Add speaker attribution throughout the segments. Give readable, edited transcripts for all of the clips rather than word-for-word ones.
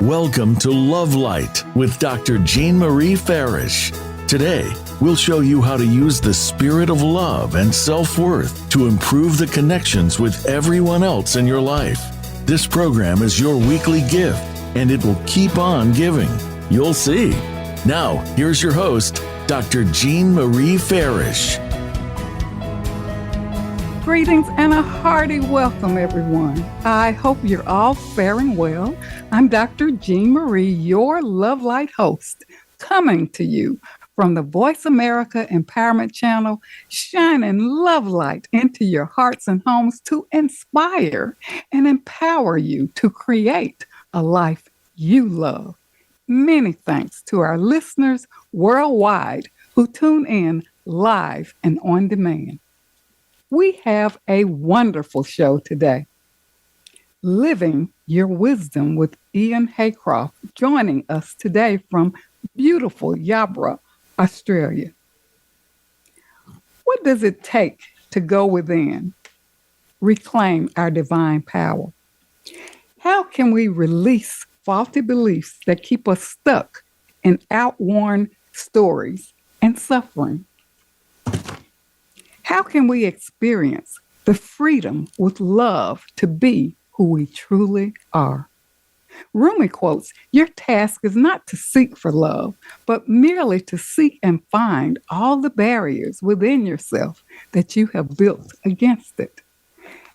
Speaker 1: Welcome to Love Light with Dr. Jean Marie Farish. Today, we'll show you how to use the spirit of love and self-worth to improve the connections with everyone else in your life. This program is your weekly gift, and it will keep on giving. You'll see. Now, here's your host, Dr. Jean Marie Farish.
Speaker 2: Greetings and a hearty welcome, everyone. I hope you're all faring well. I'm Dr. Jean Marie, your Love Light host, coming to you from the Voice America Empowerment Channel, shining love light into your hearts and homes to inspire and empower you to create a life you love. Many thanks to our listeners worldwide who tune in live and on demand. We have a wonderful show today. Living Your Wisdom with Ian Haycroft, joining us today from beautiful Yabra, Australia. What does it take to go within, reclaim our divine power? How can we release faulty beliefs that keep us stuck in outworn stories and suffering? How can we experience the freedom with love to be who we truly are? Rumi quotes, "Your task is not to seek for love, but merely to seek and find all the barriers within yourself that you have built against it."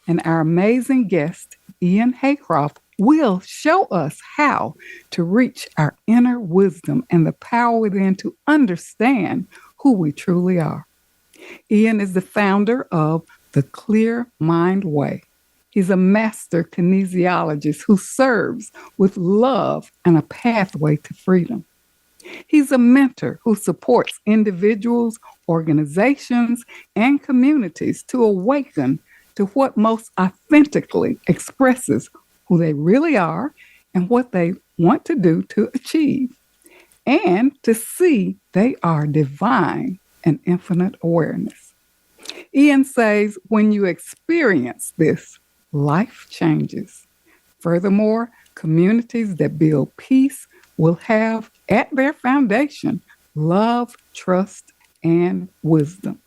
Speaker 2: And our amazing guest, Ian Haycroft, will show us how to reach our inner wisdom and the power within to understand who we truly are. Ian is the founder of the Clear Mind Way. He's a master kinesiologist who serves with love and a pathway to freedom. He's a mentor who supports individuals, organizations, and communities to awaken to what most authentically expresses who they really are and what they want to do to achieve, and to see they are divine and infinite awareness. Ian says when you experience this, life changes. Furthermore, communities that build peace will have at their foundation love, trust, and wisdom.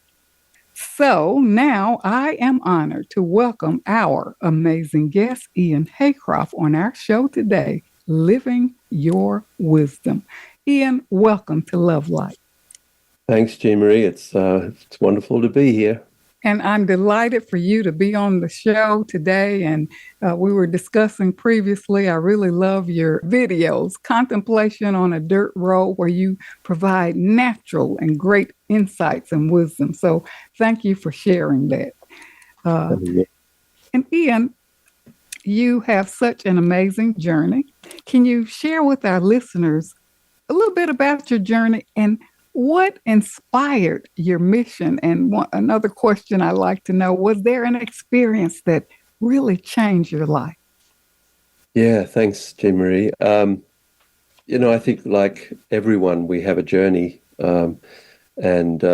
Speaker 2: So now I am honored to welcome our amazing guest, Ian Haycroft, on our show today, Living Your Wisdom. Ian, welcome to Love Light.
Speaker 3: Thanks, Jean Marie. It's wonderful to be here.
Speaker 2: And I'm delighted for you to be on the show today. And we were discussing previously, I really love your videos, Contemplation on a Dirt Road, where you provide natural and great insights and wisdom. So thank you for sharing that. And Ian, you have such an amazing journey. Can you share with our listeners a little bit about your journey and what inspired your mission? And another question I'd like to know, was there an experience that really changed your life?
Speaker 3: Yeah, thanks, Jean Marie. I think like everyone, we have a journey. And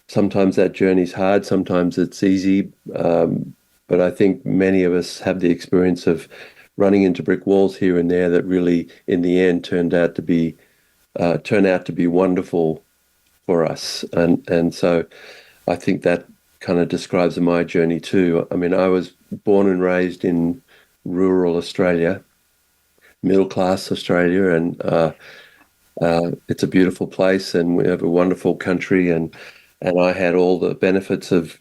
Speaker 3: sometimes that journey's hard, sometimes it's easy. But I think many of us have the experience of running into brick walls here and there that really, in the end, turn out to be wonderful for us. And so I think that kind of describes my journey too. I mean, I was born and raised in rural Australia, middle-class Australia, and it's a beautiful place, and we have a wonderful country, and I had all the benefits of,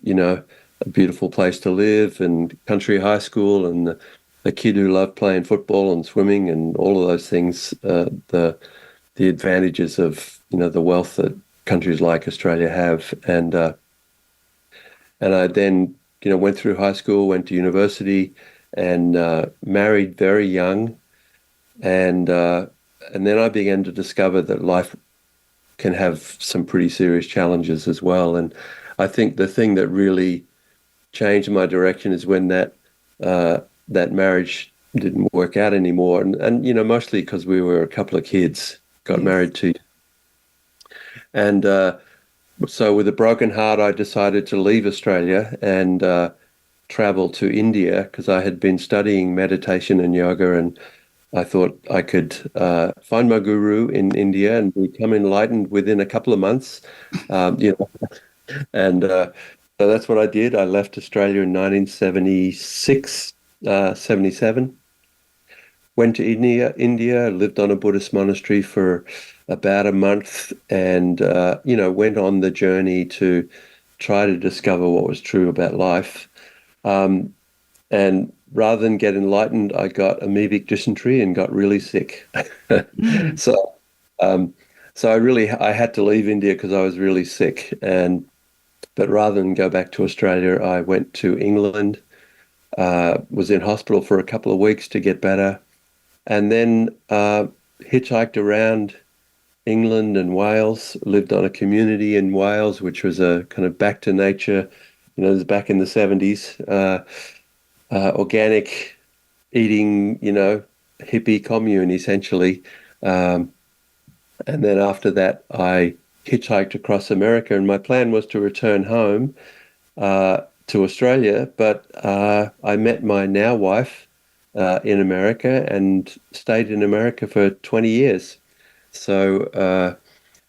Speaker 3: a beautiful place to live and country high school and a kid who loved playing football and swimming and all of those things, the advantages of, the wealth that countries like Australia have. And I then, went through high school, went to university, and married very young. And then I began to discover that life can have some pretty serious challenges as well. And I think the thing that really changed my direction is when that marriage didn't work out anymore. And mostly because we were a couple of kids, got married to. And so with a broken heart, I decided to leave Australia and travel to India, because I had been studying meditation and yoga and I thought I could find my guru in India and become enlightened within a couple of months. You know, and so that's what I did. I left Australia in 1976, 77. Went to India, lived on a Buddhist monastery for about a month, and went on the journey to try to discover what was true about life. Um, and rather than get enlightened, I got amoebic dysentery and got really sick.
Speaker 2: Mm.
Speaker 3: So, um, so I had to leave India because I was really sick. But rather than go back to Australia, I went to England. Was in hospital for a couple of weeks to get better, and then hitchhiked around England and Wales. Lived on a community in Wales, which was a kind of back to nature. It was back in the 70s. Organic eating, hippie commune essentially. Um, and then after that, I hitchhiked across America, and my plan was to return home to Australia, but I met my now wife in America and stayed in America for 20 years. So,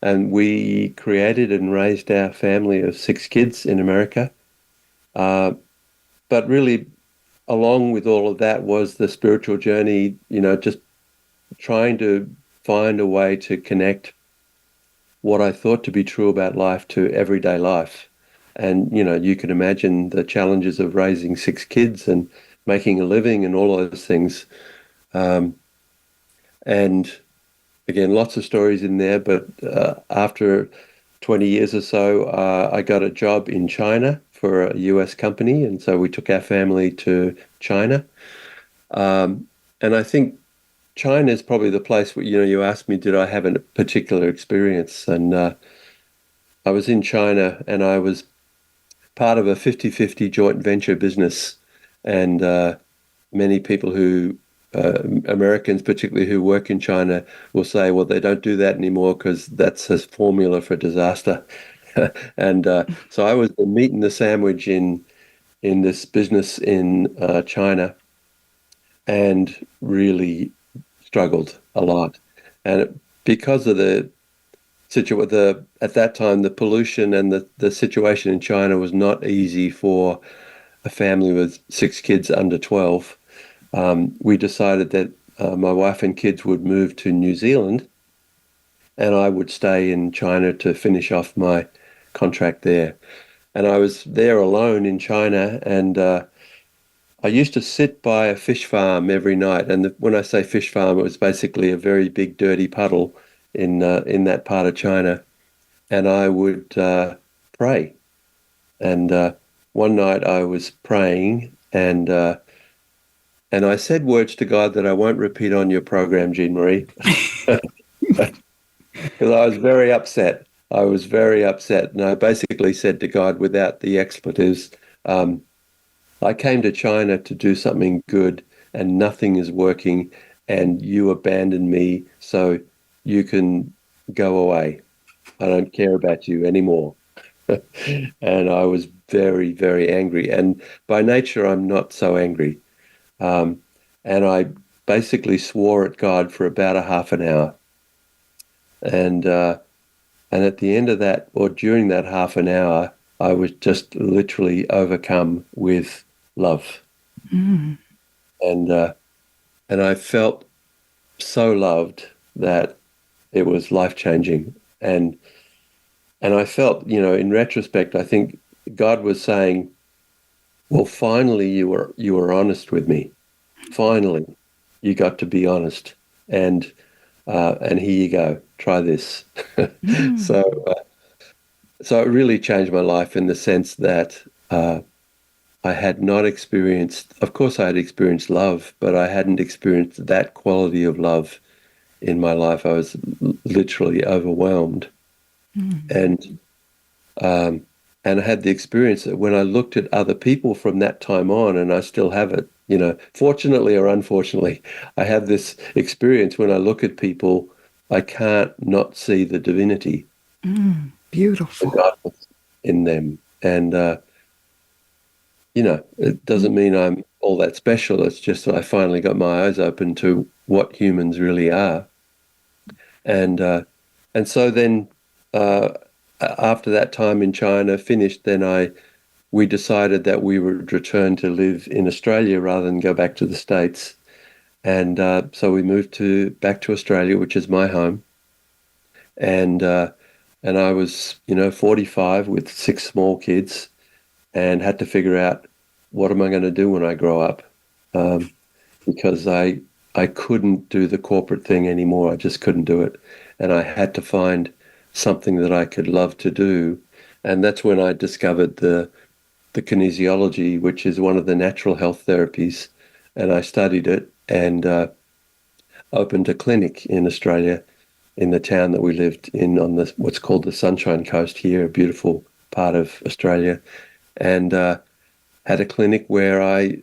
Speaker 3: and we created and raised our family of 6 kids in America. Uh, but really, along with all of that was the spiritual journey, just trying to find a way to connect what I thought to be true about life to everyday life. And, you can imagine the challenges of raising 6 kids and making a living and all those things. Um, and again, lots of stories in there. But after 20 years or so, I got a job in China for a US company. And so we took our family to China. And I think China is probably the place where, you asked me, did I have a particular experience? And I was in China and I was part of a 50-50 joint venture business. And many people Americans particularly who work in China will say, well, they don't do that anymore because that's a formula for disaster. And so I was the meat and the sandwich in this business in China and really struggled a lot. And because of at that time, the pollution and the situation in China was not easy for a family with 6 kids under 12. We decided that my wife and kids would move to New Zealand and I would stay in China to finish off my contract there. And I was there alone in China, and I used to sit by a fish farm every night. And when I say fish farm, it was basically a very big, dirty puddle in that part of China. And I would pray. And one night I was praying, and I said words to God that I won't repeat on your program, Jean Marie, because I was very upset. I was very upset. And I basically said to God, without the expletives, I came to China to do something good and nothing is working, and you abandoned me, so you can go away. I don't care about you anymore. And I was very, very angry. And by nature, I'm not so angry. Um, and I basically swore at God for about a half an hour. And at the end of that, or during that half an hour, I was just literally overcome with love.
Speaker 2: Mm.
Speaker 3: And and I felt so loved that it was life-changing. And I felt, in retrospect, I think God was saying, well, finally you were honest with me. Finally, you got to be honest. And here you go. Try this.
Speaker 2: Mm.
Speaker 3: So so it really changed my life in the sense that I had not experienced, of course, I had experienced love, but I hadn't experienced that quality of love in my life. I was literally overwhelmed.
Speaker 2: Mm.
Speaker 3: And um, and I had the experience that when I looked at other people from that time on, and I still have it, fortunately or unfortunately, I have this experience when I look at people, I can't not see the divinity,
Speaker 2: Mm.
Speaker 3: the
Speaker 2: Beautiful.
Speaker 3: godness in them. And, it doesn't mean I'm all that special. It's just that I finally got my eyes open to what humans really are. And so then after that time in China finished, then we decided that we would return to live in Australia rather than go back to the States. And so we moved back to Australia, which is my home. And I was, 45 with 6 small kids, and had to figure out, what am I going to do when I grow up? Because I couldn't do the corporate thing anymore. I just couldn't do it. And I had to find something that I could love to do. And that's when I discovered the kinesiology, which is one of the natural health therapies. And I studied it and opened a clinic in Australia, in the town that we lived in on what's called the Sunshine Coast here, a beautiful part of Australia. And had a clinic where I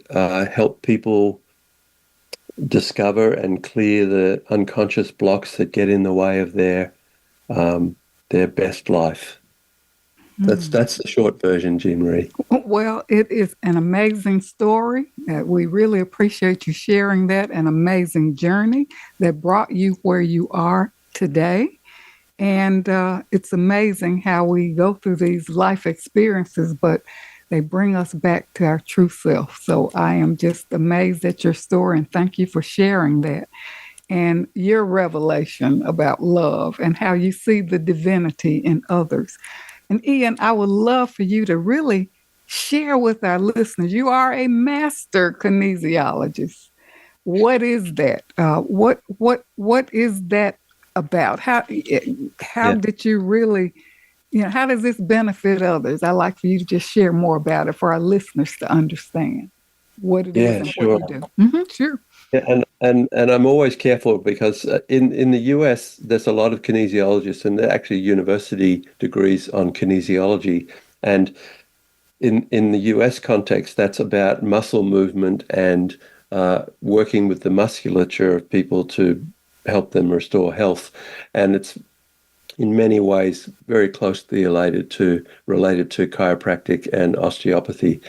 Speaker 3: help people discover and clear the unconscious blocks that get in the way of their best life. That's the short version, Jean Marie.
Speaker 2: Well, it is an amazing story. We really appreciate you sharing that, an amazing journey that brought you where you are today. And it's amazing how we go through these life experiences, but they bring us back to our true self. So I am just amazed at your story, and thank you for sharing that. And your revelation about love and how you see the divinity in others. And Ian, I would love for you to really share with our listeners. You are a master kinesiologist. What is that? What is that about? How did you really, how does this benefit others? I'd like for you to just share more about it for our listeners to understand what it is and
Speaker 3: sure.
Speaker 2: what you do. Sure.
Speaker 3: Yeah, and I'm always careful because in the US there's a lot of kinesiologists, and there are actually university degrees on kinesiology. And in the US context, that's about muscle movement and working with the musculature of people to help them restore health. And it's in many ways very closely related to chiropractic and osteopathy.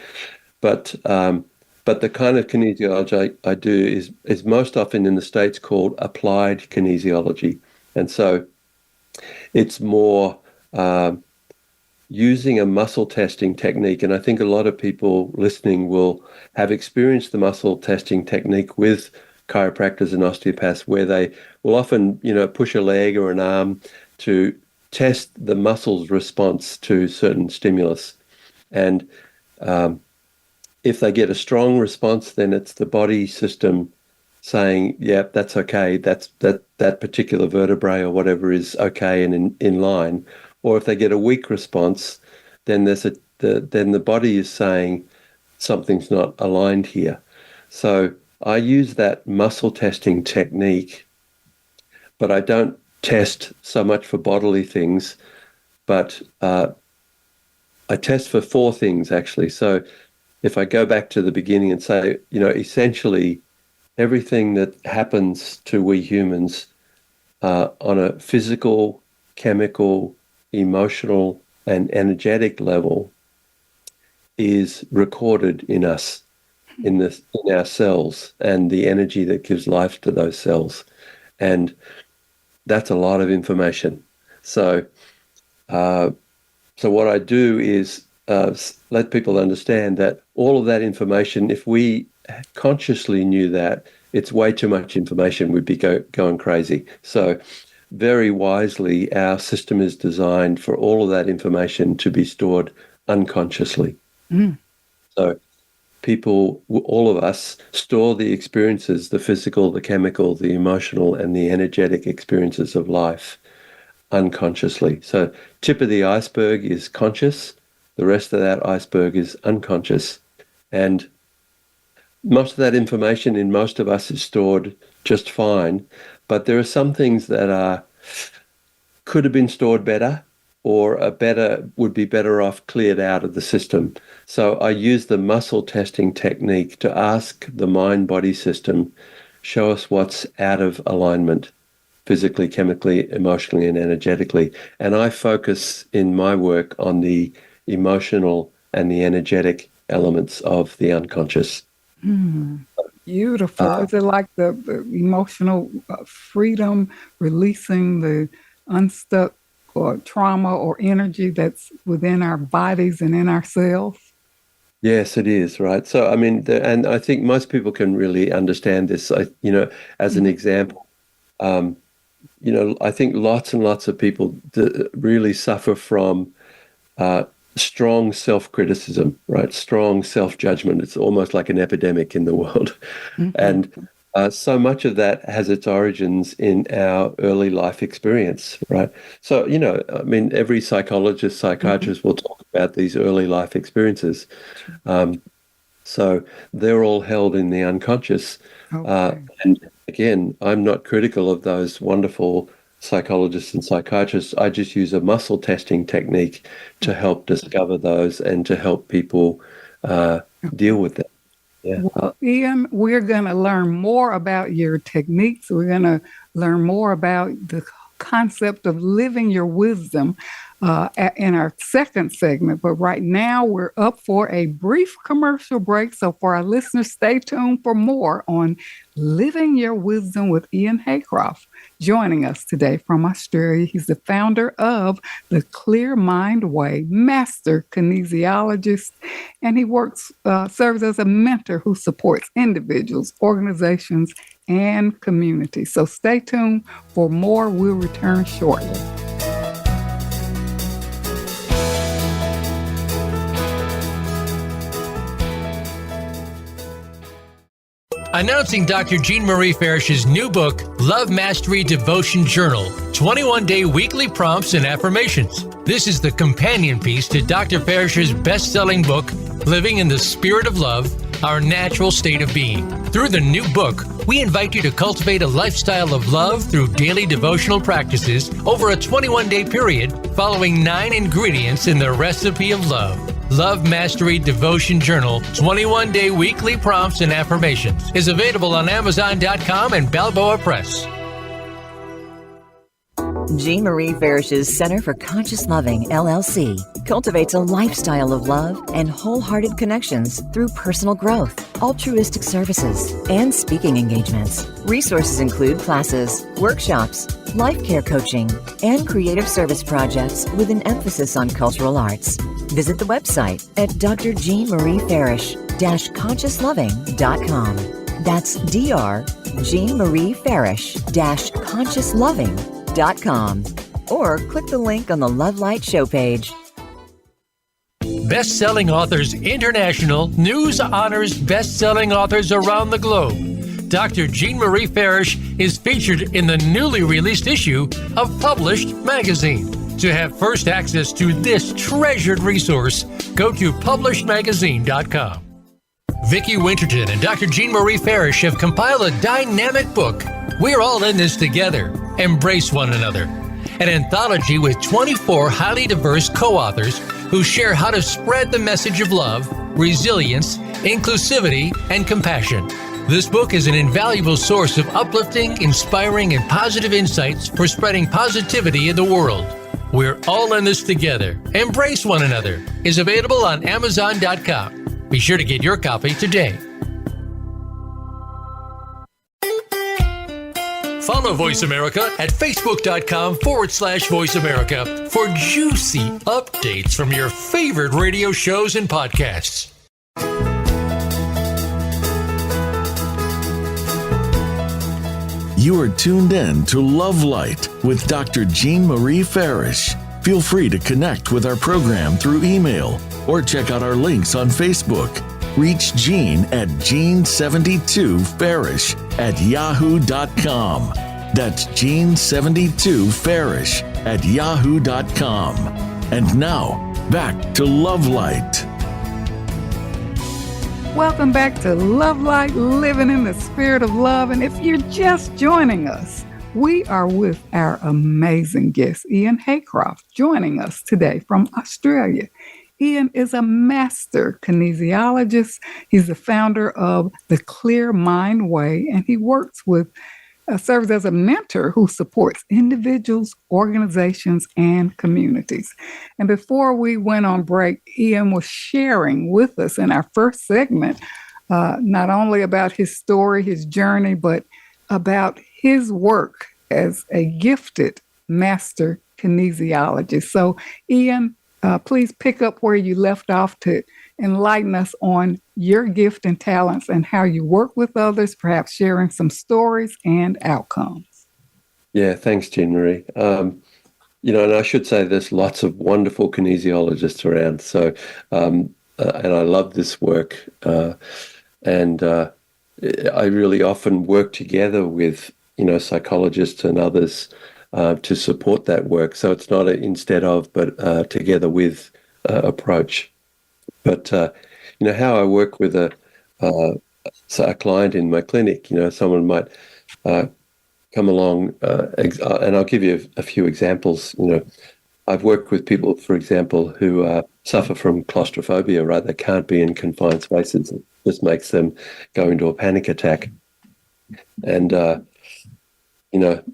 Speaker 3: But the kind of kinesiology I do is most often in the States called applied kinesiology. And so it's more using a muscle testing technique. And I think a lot of people listening will have experienced the muscle testing technique with chiropractors and osteopaths, where they will often, push a leg or an arm to test the muscle's response to certain stimulus. And if they get a strong response, then it's the body system saying, "Yep, that's okay. That particular vertebrae or whatever is okay and in line." Or if they get a weak response, then then the body is saying something's not aligned here. So I use that muscle testing technique, but I don't test so much for bodily things, but I test for 4 things actually. So if I go back to the beginning and say, essentially everything that happens to we humans on a physical, chemical, emotional, and energetic level is recorded in us, in our cells, and the energy that gives life to those cells. And that's a lot of information. So what I do is let people understand that all of that information, if we consciously knew that, it's way too much information. We'd be going crazy. So very wisely, our system is designed for all of that information to be stored unconsciously. So people, all of us, store the experiences, the physical, the chemical, the emotional, and the energetic experiences of life unconsciously. So tip of the iceberg is conscious. The rest of that iceberg is unconscious. And most of that information in most of us is stored just fine. But there are some things that could have been stored better, or would be better off cleared out of the system. So I use the muscle testing technique to ask the mind-body system, show us what's out of alignment, physically, chemically, emotionally, and energetically. And I focus in my work on the emotional and the energetic elements of the unconscious.
Speaker 2: Beautiful. Is it like the emotional freedom, releasing the unstuck or trauma or energy that's within our bodies and in ourselves?
Speaker 3: Yes, it is, right? So, I mean, and I think most people can really understand this. As an example, um, I think lots and lots of people really suffer from strong self-criticism, right? Strong self-judgment. It's almost like an epidemic in the world. And so much of that has its origins in our early life experience, right? So, I mean, every psychologist, psychiatrist will talk about these early life experiences. So they're all held in the unconscious. And again, I'm not critical of those wonderful psychologists and psychiatrists. I just use a muscle testing technique to help discover those and to help people deal with them. Yeah.
Speaker 2: Well, Ian, we're going to learn more about your techniques. We're going to learn more about the concept of living your wisdom in our second segment. But right now, we're up for a brief commercial break. So for our listeners, stay tuned for more on Living Your Wisdom with Ian Haycroft. Joining us today from Australia, he's the founder of the Clear Mind Way, master kinesiologist, and he serves as a mentor who supports individuals, organizations, and communities. So stay tuned for more. We'll return shortly.
Speaker 4: Announcing Dr. Jean Marie Farish's new book, Love Mastery Devotion Journal, 21-day weekly prompts and affirmations. This is the companion piece to Dr. Farish's best-selling book, Living in the Spirit of Love, Our Natural State of Being. Through the new book, we invite you to cultivate a lifestyle of love through daily devotional practices over a 21-day period, following 9 ingredients in the recipe of love. Love Mastery Devotion Journal, 21-day weekly prompts and affirmations is available on Amazon.com and Balboa Press.
Speaker 5: Jean Marie Farish's Center for Conscious Loving, LLC, cultivates a lifestyle of love and wholehearted connections through personal growth, altruistic services, and speaking engagements. Resources include classes, workshops, life care coaching, and creative service projects with an emphasis on cultural arts. Visit the website at drjeanmariefarish-consciousloving.com. That's drjeanmariefarish-consciousloving.com, or click the link on the Love Light show page.
Speaker 4: Best-selling authors international news honors best-selling authors around the globe. Dr. Jean Marie Farish is featured in the newly released issue of Published magazine. To have first access to this treasured resource, go to publishedmagazine.com. Vicki Winterton and Dr. Jean Marie Farish have compiled a dynamic book, We're All in This Together, Embrace One Another, an anthology with 24 highly diverse co-authors who share how to spread the message of love, resilience, inclusivity, and compassion. This book is an invaluable source of uplifting, inspiring, and positive insights for spreading positivity in the world. We're All in This Together, Embrace One Another is available on Amazon.com. Be sure to get your copy today. Follow Voice America at Facebook.com/Voice America for juicy updates from your favorite radio shows and podcasts.
Speaker 1: You are tuned in to Love Light with Dr. Jean Marie Farish. Feel free to connect with our program through email or check out our links on Facebook. Reach Jean at Jean72Farish@yahoo.com. That's Jean72Farish@yahoo.com. And now, back to Love Light.
Speaker 2: Welcome back to Love Light, Living in the Spirit of Love. And if you're just joining us, we are with our amazing guest, Ian Haycroft, joining us today from Australia. Ian is a master kinesiologist. He's the founder of the Clear Mind Way, and he serves as a mentor who supports individuals, organizations, and communities. And before we went on break, Ian was sharing with us in our first segment not only about his story, his journey, but about his work as a gifted master kinesiologist. So, Ian, please pick up where you left off to enlighten us on your gift and talents and how you work with others, perhaps sharing some stories and outcomes.
Speaker 3: Yeah, thanks, Jean Marie. And I should say there's lots of wonderful kinesiologists around. So, and I love this work. And I really often work together with, psychologists and others to support that work. So it's not an instead of, but together with approach. But, how I work with a client in my clinic, someone might come along, and I'll give you a few examples. I've worked with people, for example, who suffer from claustrophobia, right? They can't be in confined spaces. It just makes them go into a panic attack. And,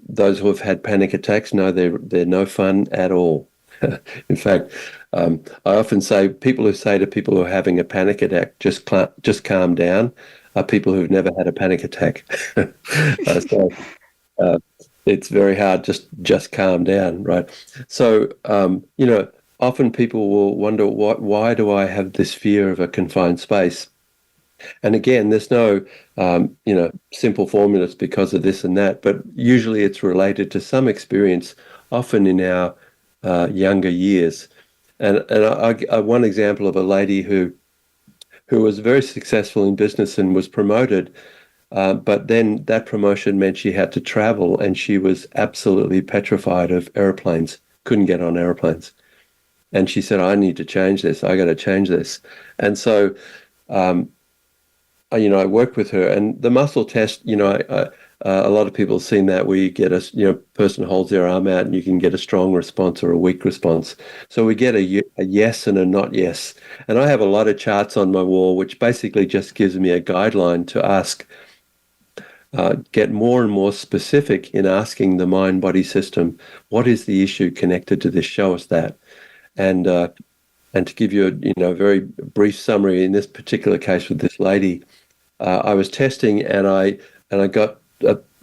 Speaker 3: those who have had panic attacks know they're no fun at all. In fact, I often say people who say to people who are having a panic attack, just calm down, are people who've never had a panic attack. So it's very hard, just calm down, right? So, often people will wonder, why do I have this fear of a confined space? And again, there's no, simple formulas because of this and that, but usually it's related to some experience, often in our younger years. And I one example of a lady who was very successful in business and was promoted, but then that promotion meant she had to travel, and she was absolutely petrified of airplanes, couldn't get on airplanes. And she said, I need to change this. I got to change this. And so, I worked with her, and the muscle test, a lot of people have seen that, where you get a person holds their arm out and you can get a strong response or a weak response. So we get a yes and a not yes. And I have a lot of charts on my wall, which basically just gives me a guideline to ask, get more and more specific in asking the mind-body system, what is the issue connected to this? Show us that. And to give you a very brief summary, in this particular case with this lady, I was testing, and I got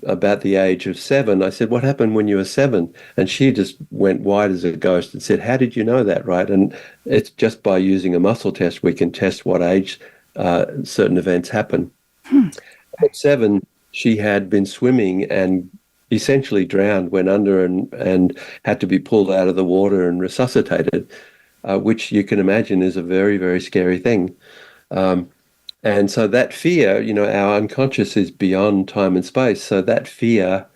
Speaker 3: about the age of 7. I said, what happened when you were 7? And she just went white as a ghost and said, how did you know that, right? And it's just by using a muscle test, we can test what age certain events happen. At 7, she had been swimming and essentially drowned, went under and had to be pulled out of the water and resuscitated, which you can imagine is a very, very scary thing. And so that fear, our unconscious is beyond time and space. So that fear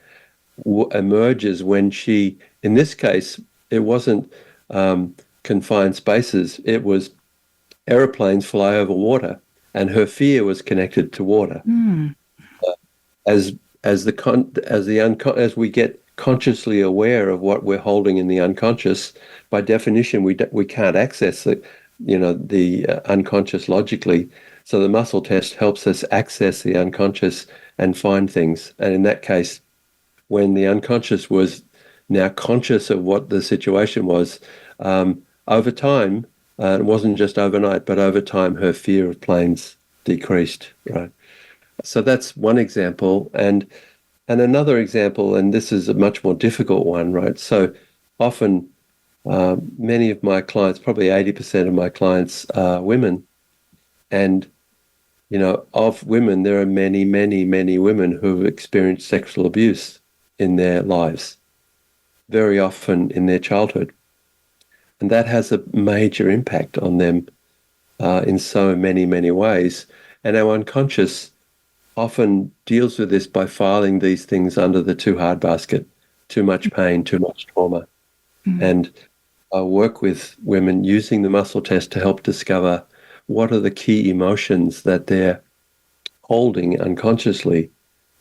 Speaker 3: emerges when she, in this case, it wasn't confined spaces. It was aeroplanes fly over water, and her fear was connected to water. As we get consciously aware of what we're holding in the unconscious, by definition, we can't access the unconscious logically. So the muscle test helps us access the unconscious and find things. And in that case, when the unconscious was now conscious of what the situation was, over time, it wasn't just overnight, but over time, her fear of planes decreased, right? So that's one example. And another example, and this is a much more difficult one, right? So often, many of my clients, probably 80% of my clients are women. And of women, there are many, many, many women who have experienced sexual abuse in their lives, very often in their childhood. And that has a major impact on them in so many, many ways. And our unconscious often deals with this by filing these things under the too hard basket, too much pain, too much trauma. And I work with women using the muscle test to help discover what are the key emotions that they're holding unconsciously,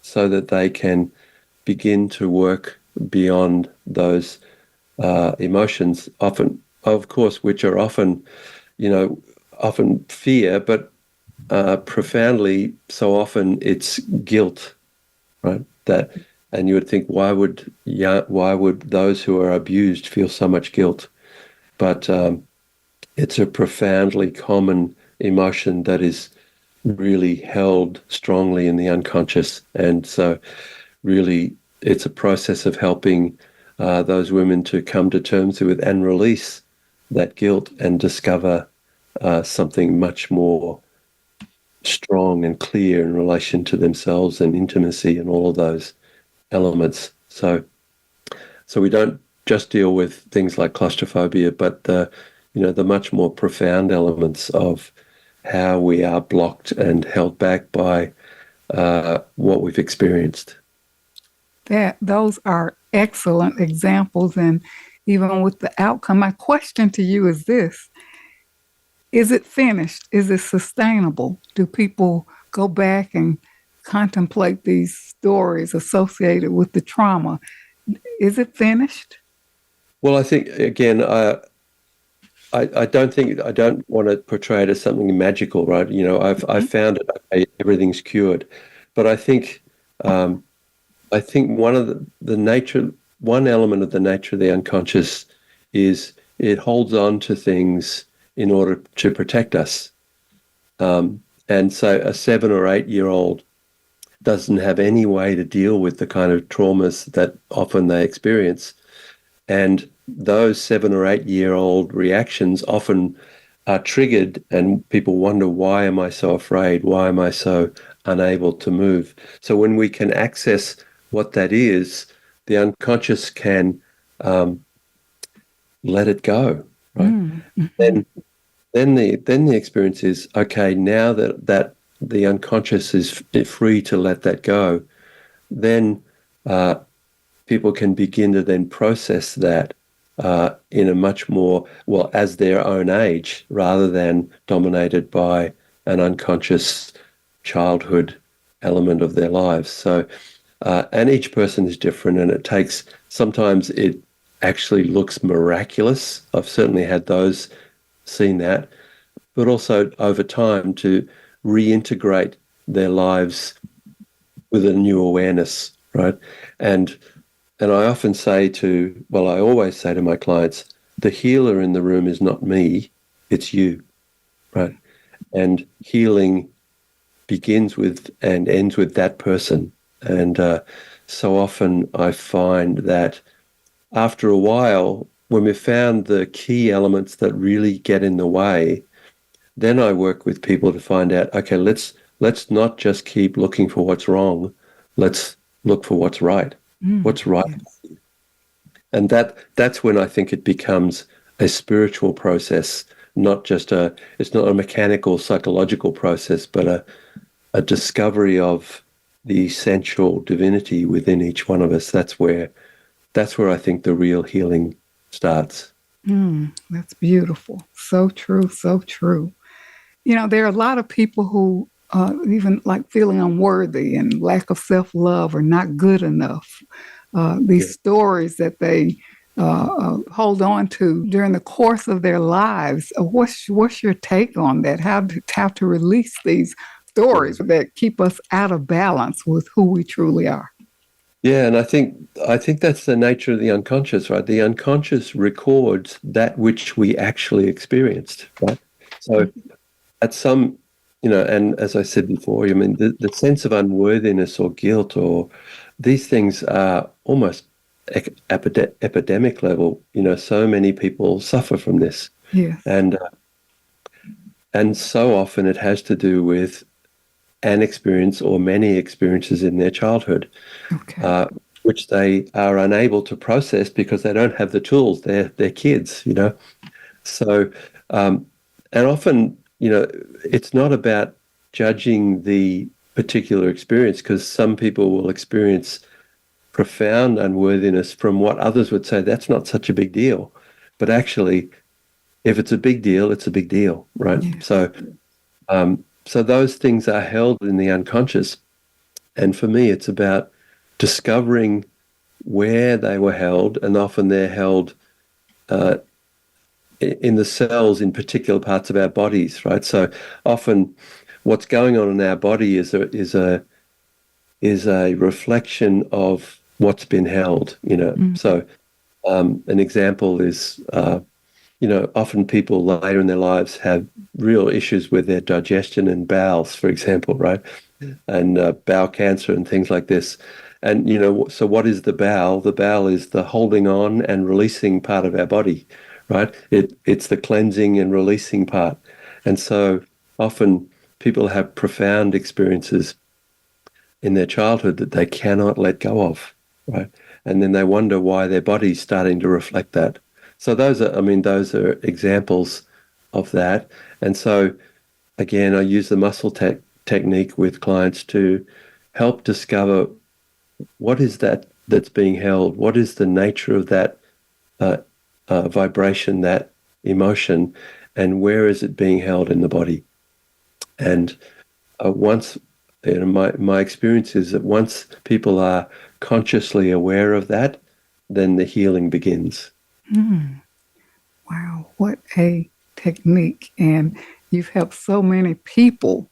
Speaker 3: so that they can begin to work beyond those emotions, often, of course, which are often fear, but profoundly, so often it's guilt, right? And you would think, why would those who are abused feel so much guilt? But it's a profoundly common emotion that is really held strongly in the unconscious. And so really it's a process of helping those women to come to terms with and release that guilt and discover something much more strong and clear in relation to themselves and intimacy and all of those elements. So we don't just deal with things like claustrophobia, but the much more profound elements of how we are blocked and held back by what we've experienced.
Speaker 2: Those are excellent examples, and even with the outcome, my question to you is this: is it finished? Is it sustainable? Do people go back and contemplate these stories associated with the trauma? Is it finished?
Speaker 3: Well, I think, again, I don't want to portray it as something magical, right? I've found it, okay, everything's cured. But I think one element of the nature of the unconscious is it holds on to things in order to protect us. And so a 7 or 8 year old doesn't have any way to deal with the kind of traumas that often they experience. And those 7 or 8 year old reactions often are triggered, and people wonder, why am I so afraid? Why am I so unable to move? So when we can access what that is, the unconscious can let it go, right? Mm-hmm. Then the experience is, okay, now that the unconscious is free to let that go, then people can begin to then process that in a much more, as their own age, rather than dominated by an unconscious childhood element of their lives. So, and each person is different, and sometimes it actually looks miraculous. I've certainly had those, seen that, but also over time to reintegrate their lives with a new awareness, right? And I often say I always say to my clients, the healer in the room is not me, it's you, right? And healing begins with and ends with that person. And so often I find that after a while, when we've found the key elements that really get in the way, then I work with people to find out, okay, let's not just keep looking for what's wrong. Let's look for what's right. What's right. Yes. And that's when I think it becomes a spiritual process, it's not a mechanical, psychological process, but a discovery of the essential divinity within each one of us. That's where I think the real healing starts.
Speaker 2: That's beautiful. So true, so true. There are a lot of people who even like feeling unworthy and lack of self-love or not good enough. These stories that they hold on to during the course of their lives. What's your take on that? How to release these stories that keep us out of balance with who we truly are?
Speaker 3: Yeah, and I think that's the nature of the unconscious, right? The unconscious records that which we actually experienced, right? So at some, and as I said before, I mean, the sense of unworthiness or guilt or these things are almost epidemic level. So many people suffer from this.
Speaker 2: Yes.
Speaker 3: And so often it has to do with an experience or many experiences in their childhood, which they are unable to process because they don't have the tools. They're kids, So, and often, it's not about judging the particular experience, because some people will experience profound unworthiness from what others would say that's not such a big deal. But actually, if it's a big deal, it's a big deal, right? Yes. So those things are held in the unconscious. And for me, it's about discovering where they were held, and often they're held in the cells in particular parts of our bodies, right? So often what's going on in our body is a reflection of what's been held, So an example is often people later in their lives have real issues with their digestion and bowels, for example, right? And bowel cancer and things like this. And, so what is the bowel? The bowel is the holding on and releasing part of our body, right? It's the cleansing and releasing part. And so often people have profound experiences in their childhood that they cannot let go of, right? And then they wonder why their body's starting to reflect that. So those are examples of that. And so, again, I use the muscle technique with clients to help discover what is that's being held, what is the nature of that vibration, that emotion, and where is it being held in the body. And once, my experience is that once people are consciously aware of that, then the healing begins.
Speaker 2: Wow, what a technique. And you've helped so many people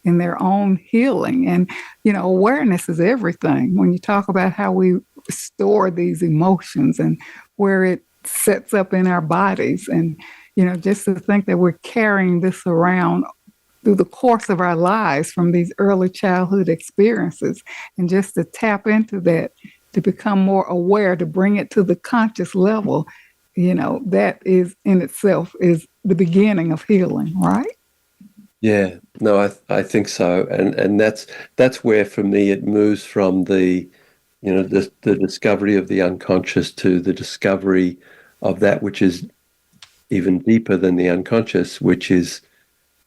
Speaker 2: in their own healing. And, awareness is everything. When you talk about how we store these emotions and where it sets up in our bodies, and, just to think that we're carrying this around through the course of our lives from these early childhood experiences, and just to tap into that, to become more aware, to bring it to the conscious level, that is in itself is the beginning of healing, right?
Speaker 3: Yeah, no, I think so, and that's where for me it moves from the discovery of the unconscious to the discovery of that which is even deeper than the unconscious, which is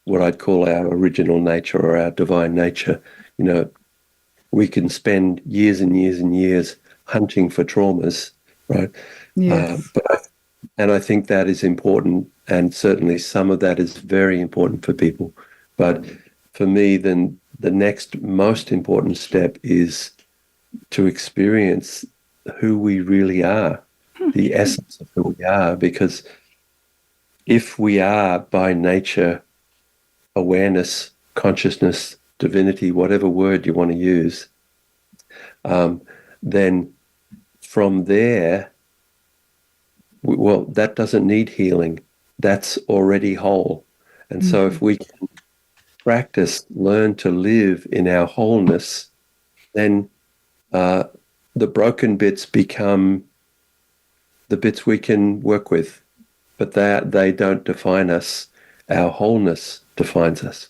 Speaker 3: what I'd call our original nature or our divine nature. We can spend years and years and years hunting for traumas, right?
Speaker 2: Yes.
Speaker 3: And I think that is important, and certainly some of that is very important for people. But for me, then the next most important step is to experience who we really are, the essence of who we are, because if we are by nature awareness, consciousness, divinity, whatever word you want to use, then from there, that doesn't need healing. That's already whole. And so if we can learn to live in our wholeness, then the broken bits become the bits we can work with, but they don't define us. Our wholeness defines us.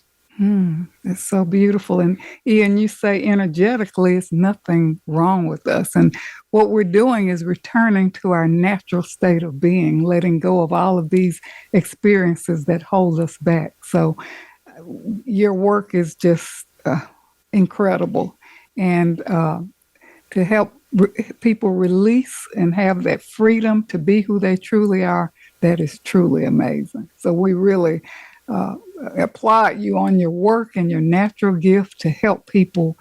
Speaker 2: It's so beautiful. And Ian, you say energetically, it's nothing wrong with us. And what we're doing is returning to our natural state of being, letting go of all of these experiences that hold us back. So your work is just incredible. And to help people release and have that freedom to be who they truly are, that is truly amazing. So we really applaud you on your work and your natural gift to help people,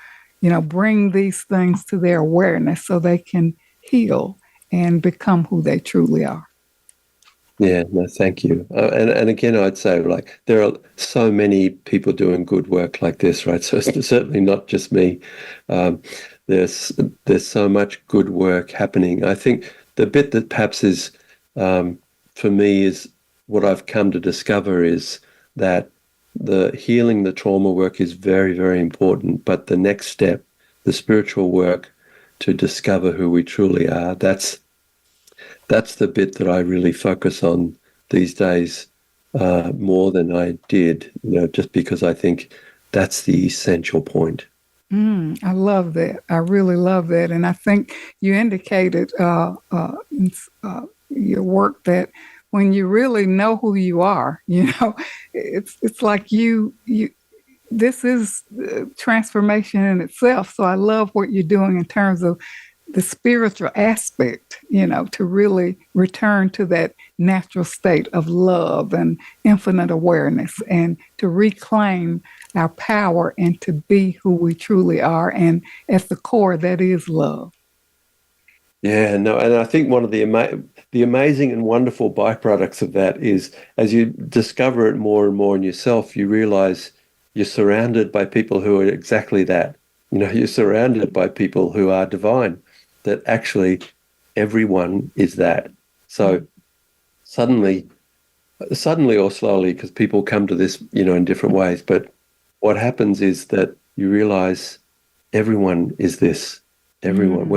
Speaker 2: bring these things to their awareness so they can heal and become who they truly are.
Speaker 3: Yeah, no, thank you. And again, I'd say, like, there are so many people doing good work like this, right? So it's certainly not just me. There's so much good work happening. I think the bit that perhaps is, for me, is what I've come to discover is that the healing, the trauma work is very, very important. But the next step, the spiritual work to discover who we truly are, that's the bit that I really focus on these days more than I did, just because I think that's the essential point.
Speaker 2: I love that. I really love that. And I think you indicated in your work that when you really know who you are, it's like you this is transformation in itself. So I love what you're doing in terms of the spiritual aspect, to really return to that natural state of love and infinite awareness, and to reclaim our power and to be who we truly are. And at the core, that is love.
Speaker 3: Yeah, no, and I think one of the amazing and wonderful byproducts of that is, as you discover it more and more in yourself, you realize you're surrounded by people who are exactly that. You're surrounded by people who are divine, that actually everyone is that. So suddenly suddenly or slowly, because people come to this, in different ways. But what happens is that you realize everyone is this. Everyone.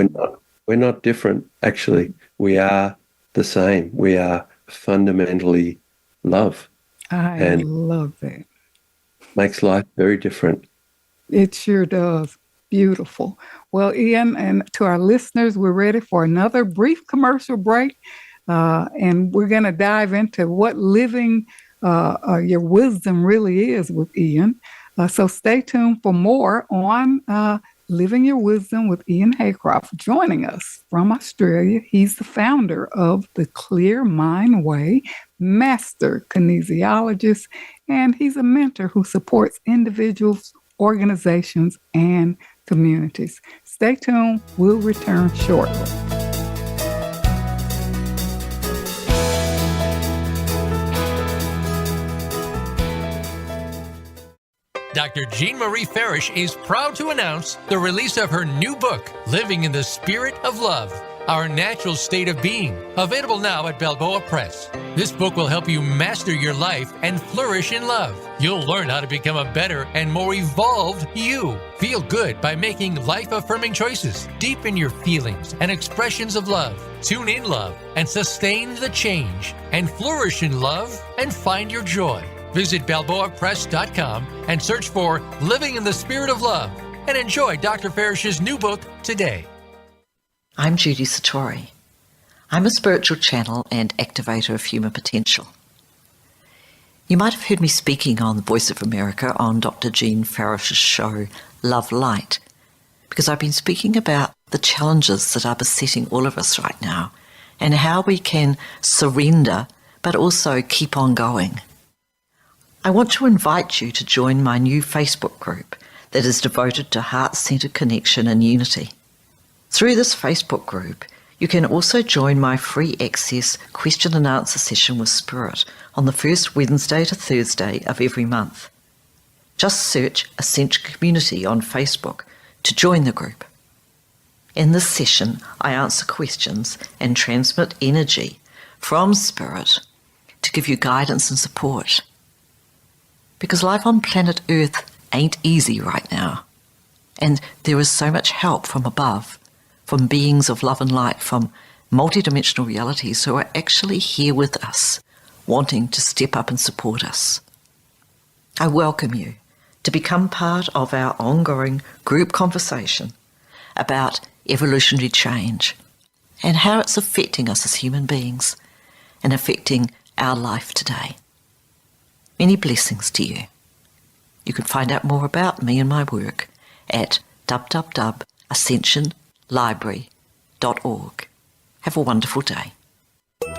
Speaker 3: We're not different, actually. We are the same. We are fundamentally love.
Speaker 2: I love that.
Speaker 3: Makes life very different.
Speaker 2: It sure does. Beautiful. Well, Ian, and to our listeners, we're ready for another brief commercial break. And we're going to dive into what living your wisdom really is with Ian. So stay tuned for more on Living Your Wisdom with Ian Haycroft. Joining us from Australia, he's the founder of the Clear Mind Way, master kinesiologist, and he's a mentor who supports individuals, organizations, and communities. Stay tuned. We'll return shortly.
Speaker 4: Dr. Jean Marie Farish is proud to announce the release of her new book, Living in the Spirit of Love, Our Natural State of Being, available now at Balboa Press. This book will help you master your life and flourish in love. You'll learn how to become a better and more evolved you. Feel good by making life-affirming choices. Deepen your feelings and expressions of love. Tune in love and sustain the change. And flourish in love and find your joy. Visit BalboaPress.com and search for Living in the Spirit of Love and enjoy Dr. Farish's new book today.
Speaker 6: I'm Judy Satori. I'm a spiritual channel and activator of human potential. You might have heard me speaking on the Voice of America on Dr. Jean Farish's show, Love Light, because I've been speaking about the challenges that are besetting all of us right now and how we can surrender but also keep on going. I want to invite you to join my new Facebook group that is devoted to heart-centered connection and unity. Through this Facebook group, you can also join my free access question and answer session with Spirit on the first Wednesday to Thursday of every month. Just search Ascension Community on Facebook to join the group. In this session, I answer questions and transmit energy from Spirit to give you guidance and support. Because life on planet Earth ain't easy right now. And there is so much help from above, from beings of love and light, from multidimensional realities who are actually here with us, wanting to step up and support us. I welcome you to become part of our ongoing group conversation about evolutionary change and how it's affecting us as human beings and affecting our life today. Many blessings to you. You can find out more about me and my work at www.ascensionlibrary.org. Have a wonderful day.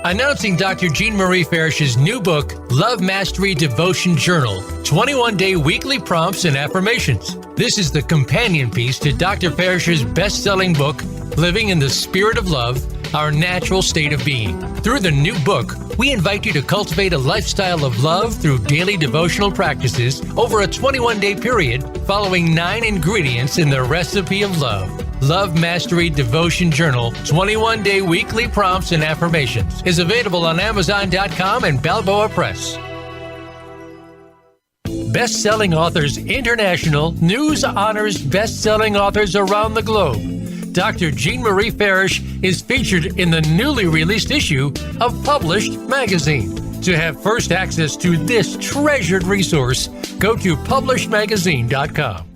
Speaker 4: Announcing Dr. Jean Marie Farish's new book, Love Mastery Devotion Journal, 21-day weekly prompts and affirmations. This is the companion piece to Dr. Farish's best-selling book, Living in the Spirit of Love, Our Natural State of Being. Through the new book, we invite you to cultivate a lifestyle of love through daily devotional practices over a 21-day period, following 9 ingredients in the recipe of love. Love Mastery Devotion Journal, 21-day weekly prompts and affirmations is available on Amazon.com and Balboa Press. Best-selling Authors International news honors best-selling authors around the globe. Dr. Jean Marie Farish is featured in the newly released issue of Published magazine. To have first access to this treasured resource, go to publishedmagazine.com.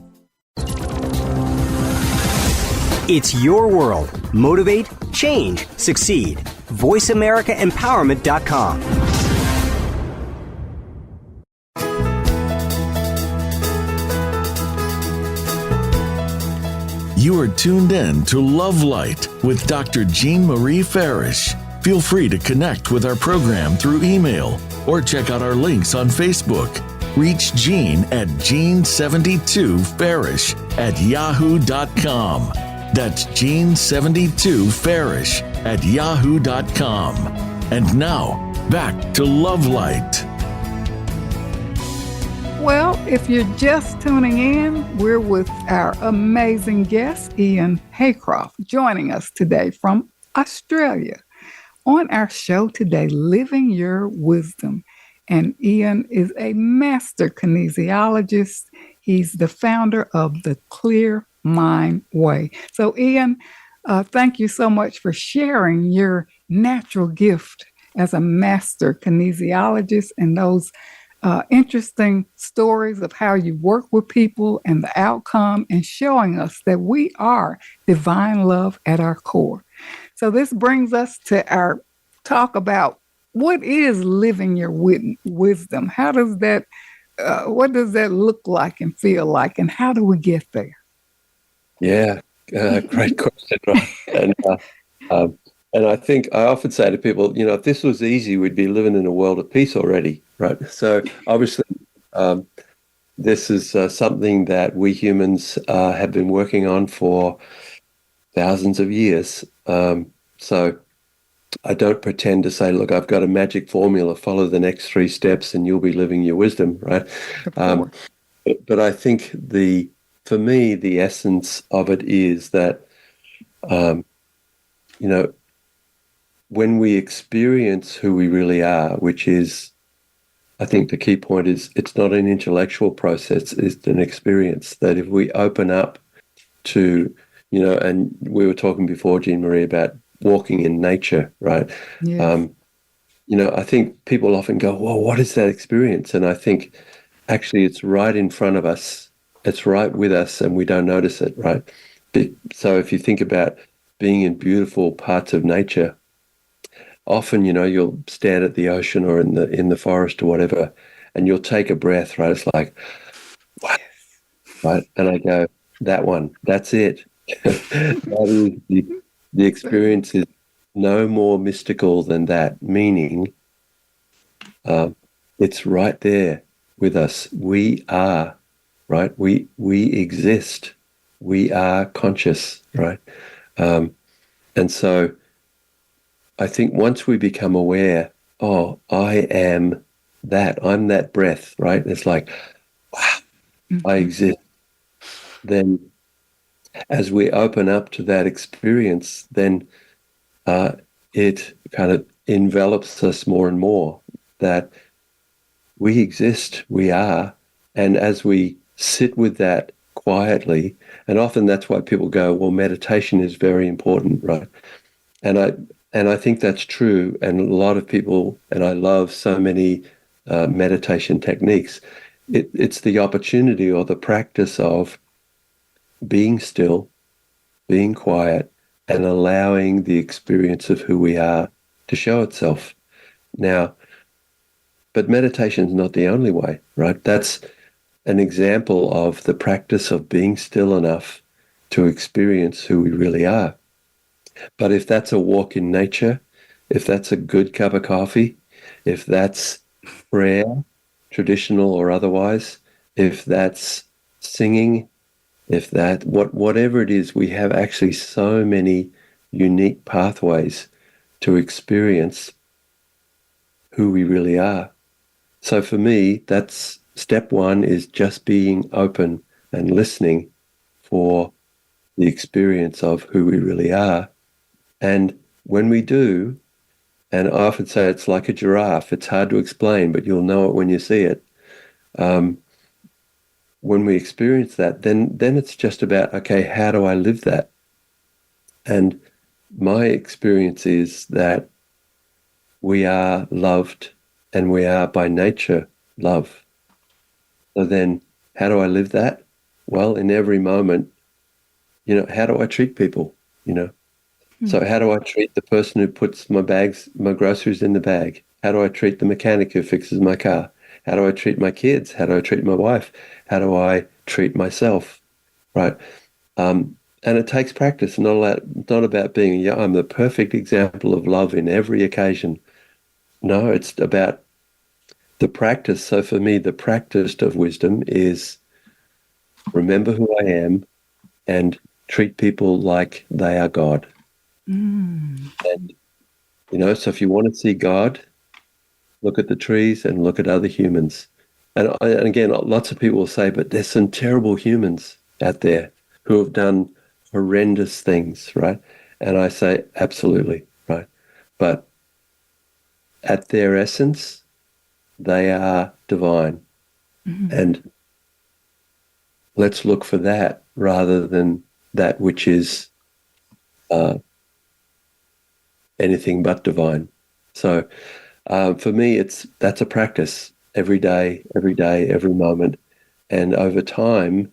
Speaker 7: It's your world. Motivate, change, succeed. VoiceAmericaEmpowerment.com.
Speaker 1: You are tuned in to Love Light with Dr. Jean Marie Farish. Feel free to connect with our program through email or check out our links on Facebook. Reach Jean at Jean72Farish@yahoo.com. That's Jean72Farish@yahoo.com. And now, back to Love Light.
Speaker 2: Well, if you're just tuning in, we're with our amazing guest, Ian Haycroft, joining us today from Australia. On our show today, Living Your Wisdom. And Ian is a master kinesiologist. He's the founder of the Clear Mind Way. So, Ian, thank you so much for sharing your natural gift as a master kinesiologist and those interesting stories of how you work with people and the outcome, and showing us that we are divine love at our core. So this brings us to our talk about what is living your wisdom. How does that, what does that look like and feel like, and how do we get there?
Speaker 3: Yeah, great question, right? And I think I often say to people, if this was easy, we'd be living in a world of peace already, right? So obviously, this is something that we humans have been working on for thousands of years. So I don't pretend to say, look, I've got a magic formula, follow the next 3 steps and you'll be living your wisdom, right? But I think for me, the essence of it is that, when we experience who we really are, which is, I think the key point is, it's not an intellectual process, it's an experience. That if we open up to, and we were talking before, Jean Marie, about walking in nature, right?
Speaker 2: Yes.
Speaker 3: I think people often go, well, what is that experience? And I think actually it's right in front of us. It's right with us and we don't notice it, right? So if you think about being in beautiful parts of nature, often, you'll stand at the ocean or in the forest or whatever, and you'll take a breath, right? It's like, wow, right? And I go, that one, that's it. That is the experience is no more mystical than that, meaning it's right there with us. We are, right? We exist. We are conscious, right? And so I think once we become aware, oh, I am that, I'm that breath, right? It's like, wow, I exist. Then as we open up to that experience, then it kind of envelops us more and more that we exist, we are. And as we sit with that quietly, and often that's why people go, well, meditation is very important, right? And I think that's true. And a lot of people, and I love so many meditation techniques, it's the opportunity or the practice of being still, being quiet, and allowing the experience of who we are to show itself. Now, but meditation is not the only way, right? That's an example of the practice of being still enough to experience who we really are. But if that's a walk in nature, if that's a good cup of coffee, if that's prayer, traditional or otherwise, if that's singing, if that, whatever it is, we have actually so many unique pathways to experience who we really are. So for me, that's step one, is just being open and listening for the experience of who we really are. And when we do, and I often say it's like a giraffe, it's hard to explain, but you'll know it when you see it. When we experience that, then it's just about, okay, how do I live that? And my experience is that we are loved and we are by nature love. So then how do I live that? Well, in every moment, how do I treat people, So how do I treat the person who puts my groceries in the bag? How do I treat the mechanic who fixes my car? How do I treat my kids? How do I treat my wife? How do I treat myself? Right. And it takes practice. Not about being, I'm the perfect example of love in every occasion. No, it's about the practice. So for me, the practice of wisdom is remember who I am and treat people like they are God. And, so if you want to see God, look at the trees and look at other humans. And again, lots of people will say, but there's some terrible humans out there who have done horrendous things, right? And I say, absolutely, right? But at their essence, they are divine. And let's look for that rather than that which is anything but divine. So for me, that's a practice every day, every moment. And over time,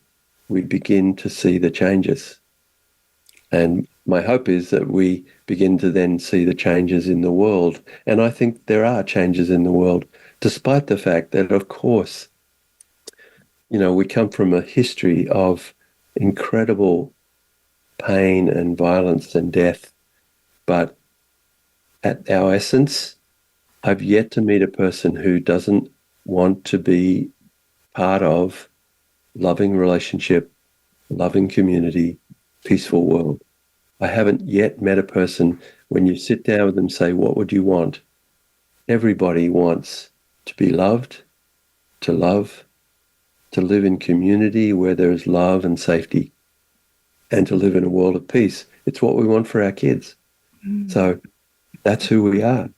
Speaker 3: we begin to see the changes. And my hope is that we begin to then see the changes in the world. And I think there are changes in the world, despite the fact that, of course, we come from a history of incredible pain and violence and death. But at our essence, I've yet to meet a person who doesn't want to be part of loving relationship, loving community, peaceful world. I haven't yet met a person, when you sit down with them, say, what would you want? Everybody wants to be loved, to love, to live in community where there is love and safety, and to live in a world of peace. It's what we want for our kids. So that's who we are.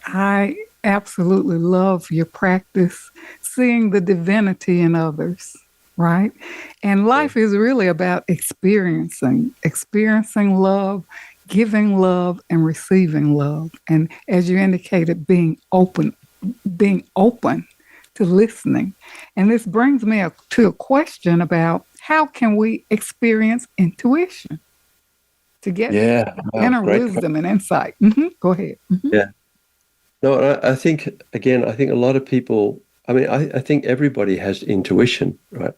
Speaker 2: I absolutely love your practice, seeing the divinity in others, right? And life is really about experiencing love, giving love, and receiving love. And as you indicated, being open to listening. And this brings me to a question about how can we experience intuition to get inner wisdom and insight? Go ahead.
Speaker 3: Yeah. No, I think a lot of people, I think everybody has intuition, right?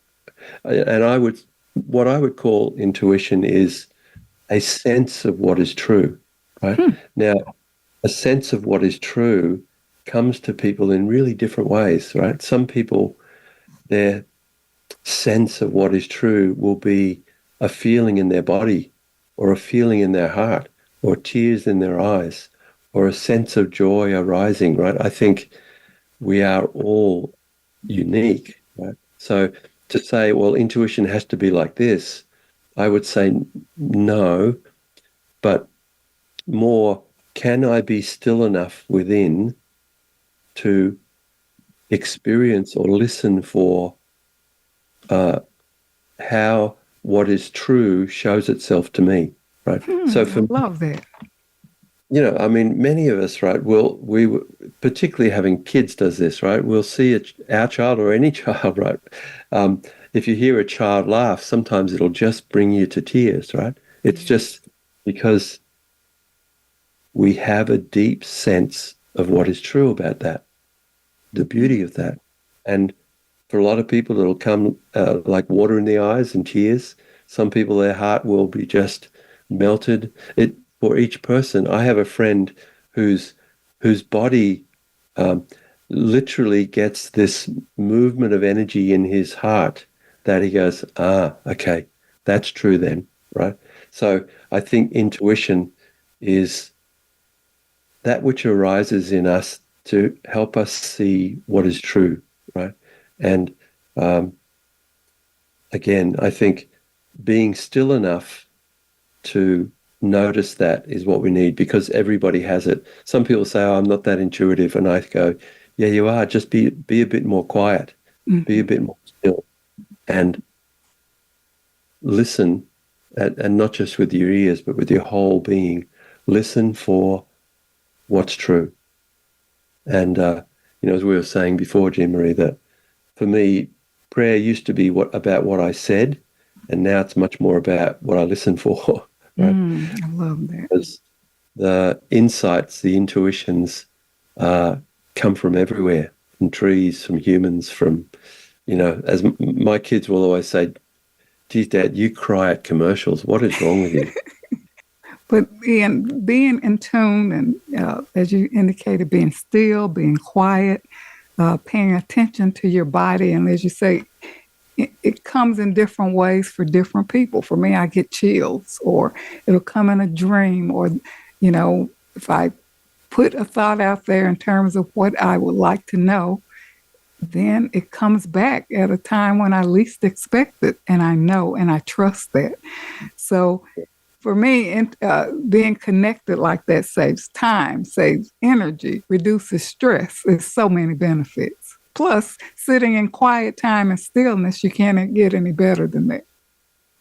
Speaker 3: And what I would call intuition is a sense of what is true, right? Now, a sense of what is true comes to people in really different ways, right? Some people, their sense of what is true will be a feeling in their body, or a feeling in their heart, or tears in their eyes, or a sense of joy arising, right? I think we are all unique, right? So to say, well, intuition has to be like this, I would say no, but more, can I be still enough within to experience or listen for how what is true shows itself to me, right?
Speaker 2: So I love that.
Speaker 3: Many of us, right, particularly having kids does this, right? We'll see our child or any child, right? If you hear a child laugh, sometimes it'll just bring you to tears, right? It's just because we have a deep sense of what is true about that, the beauty of that. And for a lot of people, it'll come like water in the eyes and tears. Some people, their heart will be just melted. For each person, I have a friend whose body literally gets this movement of energy in his heart that he goes, okay, that's true then, right? So I think intuition is that which arises in us to help us see what is true, right? And again, I think being still enough to notice that is what we need, because everybody has it. Some people say, I'm not that intuitive. And I go, yeah, you are. Just be a bit more quiet, be a bit more still, and listen, and not just with your ears, but with your whole being. Listen for what's true. And, as we were saying before, Jean-Marie, that for me, prayer used to be about what I said, and now it's much more about what I listen for. Right?
Speaker 2: I love that.
Speaker 3: Because the insights, the intuitions come from everywhere, from trees, from humans, from, as my kids will always say, geez, Dad, you cry at commercials. What is wrong with you?
Speaker 2: But being in tune and, as you indicated, being still, being quiet, paying attention to your body. And as you say, it comes in different ways for different people. For me, I get chills, or it'll come in a dream, or, if I put a thought out there in terms of what I would like to know, then it comes back at a time when I least expect it. And I know and I trust that. So for me, being connected like that saves time, saves energy, reduces stress. There's so many benefits. Plus, sitting in quiet time and stillness, you can't get any better than that.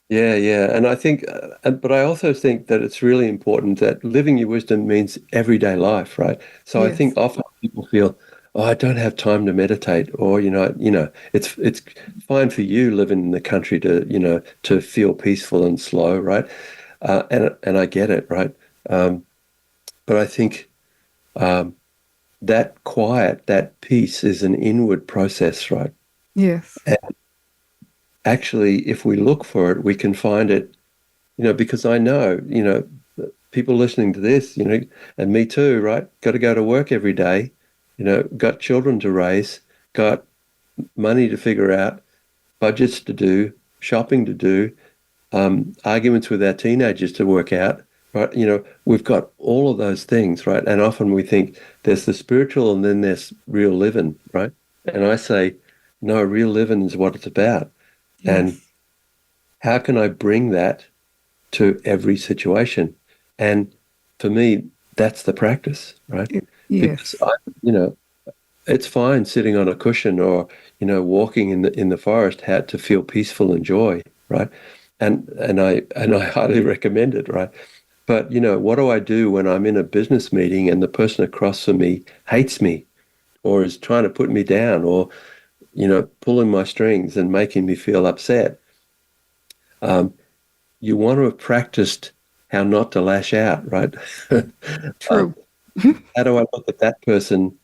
Speaker 3: Yeah. And I think, but I also think that it's really important that living your wisdom means everyday life, right? So I
Speaker 2: Yes.
Speaker 3: think often people feel, oh, I don't have time to meditate, or it's fine for you living in the country to feel peaceful and slow, right? And I get it, right? But I think that quiet, that peace is an inward process, right?
Speaker 2: Yes.
Speaker 3: And actually, if we look for it, we can find it, because I know, people listening to this, and me too, right? Got to go to work every day, got children to raise, got money to figure out, budgets to do, shopping to do, arguments with our teenagers to work out, right? We've got all of those things, right? And often we think there's the spiritual and then there's real living, right? And I say, no, real living is what it's about.
Speaker 2: Yes.
Speaker 3: And how can I bring that to every situation? And for me, that's the practice, right?
Speaker 2: Yes.
Speaker 3: Because it's fine sitting on a cushion or, walking in the forest, how to feel peaceful and joy, right? And I highly recommend it, right? But, what do I do when I'm in a business meeting and the person across from me hates me or is trying to put me down or, pulling my strings and making me feel upset? You want to have practiced how not to lash out, right?
Speaker 2: True.
Speaker 3: How do I look at that person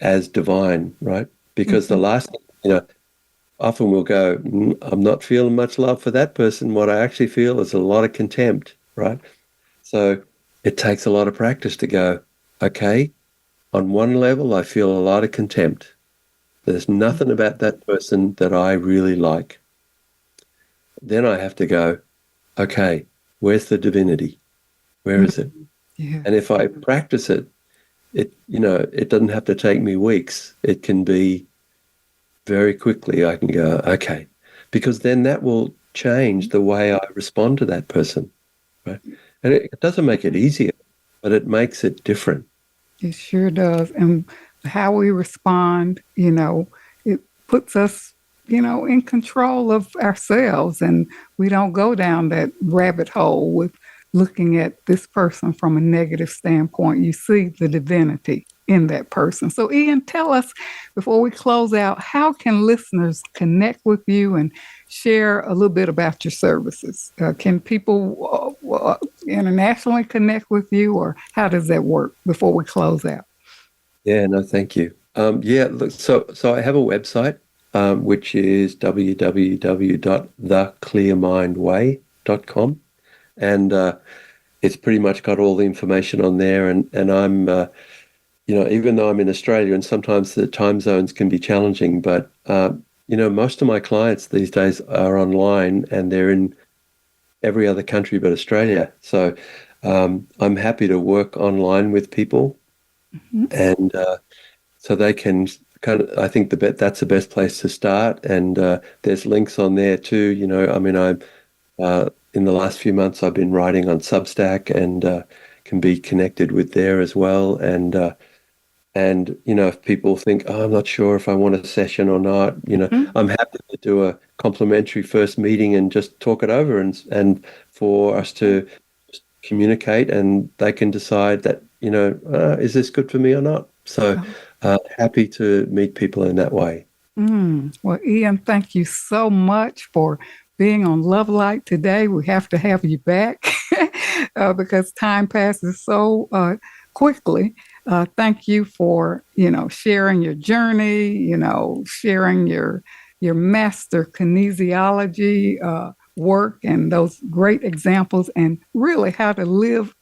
Speaker 3: as divine, right? Because the last thing, often we'll go, I'm not feeling much love for that person. What I actually feel is a lot of contempt, right? So it takes a lot of practice to go, okay, on one level, I feel a lot of contempt. There's nothing about that person that I really like. Then I have to go, okay, where's the divinity? Where is it?
Speaker 2: Yeah.
Speaker 3: And if I practice it, it doesn't have to take me weeks. It can be very quickly. I can go, okay, because then that will change the way I respond to that person, right? And it doesn't make it easier, but it makes it different.
Speaker 2: It sure does. And how we respond, it puts us, in control of ourselves. And we don't go down that rabbit hole with looking at this person from a negative standpoint. You see the divinity in that person. So, Ian, tell us, before we close out, how can listeners connect with you and share a little bit about your services? Can people internationally connect with you, or how does that work before we close out?
Speaker 3: Yeah, no, thank you. Look, so I have a website, which is www.theclearmindway.com. And it's pretty much got all the information on there. And I'm, even though I'm in Australia and sometimes the time zones can be challenging, but, most of my clients these days are online and they're in every other country but Australia. So I'm happy to work online with people. And so they can I think that's the best place to start. And there's links on there too. In the last few months, I've been writing on Substack and can be connected with there as well. And if people think, oh, I'm not sure if I want a session or not, I'm happy to do a complimentary first meeting and just talk it over and for us to communicate, and they can decide that, is this good for me or not? So happy to meet people in that way.
Speaker 2: Well, Ian, thank you so much for being on Love Light today. We have to have you back because time passes so quickly. Thank you for, sharing your journey, sharing your master kinesiology work and those great examples, and really how to live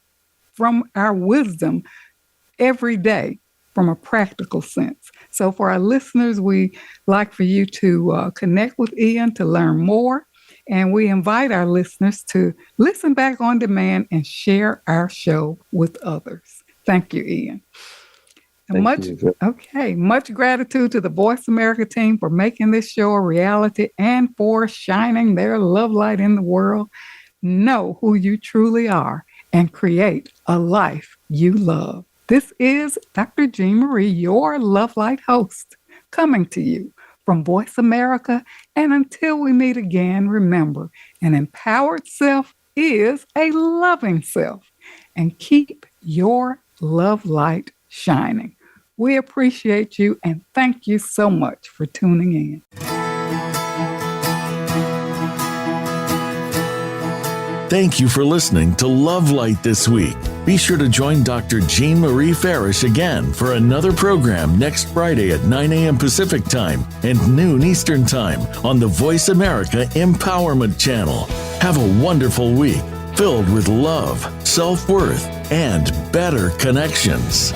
Speaker 2: from our wisdom every day from a practical sense. So for our listeners, we like for you to connect with Ian to learn more. And we invite our listeners to listen back on demand and share our show with others. Thank you, Ian.
Speaker 3: Thank you.
Speaker 2: Much gratitude to the Voice America team for making this show a reality and for shining their love light in the world. know who you truly are, and create a life you love. This is Dr. Jean Marie, your Love Light host, coming to you from Voice America. And until we meet again, remember, an empowered self is a loving self. And keep your love light shining. We appreciate you and thank you so much for tuning in.
Speaker 1: Thank you for listening to Love Light this week. Be sure to join Dr. Jean Marie Farish again for another program next Friday at 9 a.m. Pacific Time and noon Eastern Time on the Voice America Empowerment Channel. Have a wonderful week filled with love, self-worth, and better connections.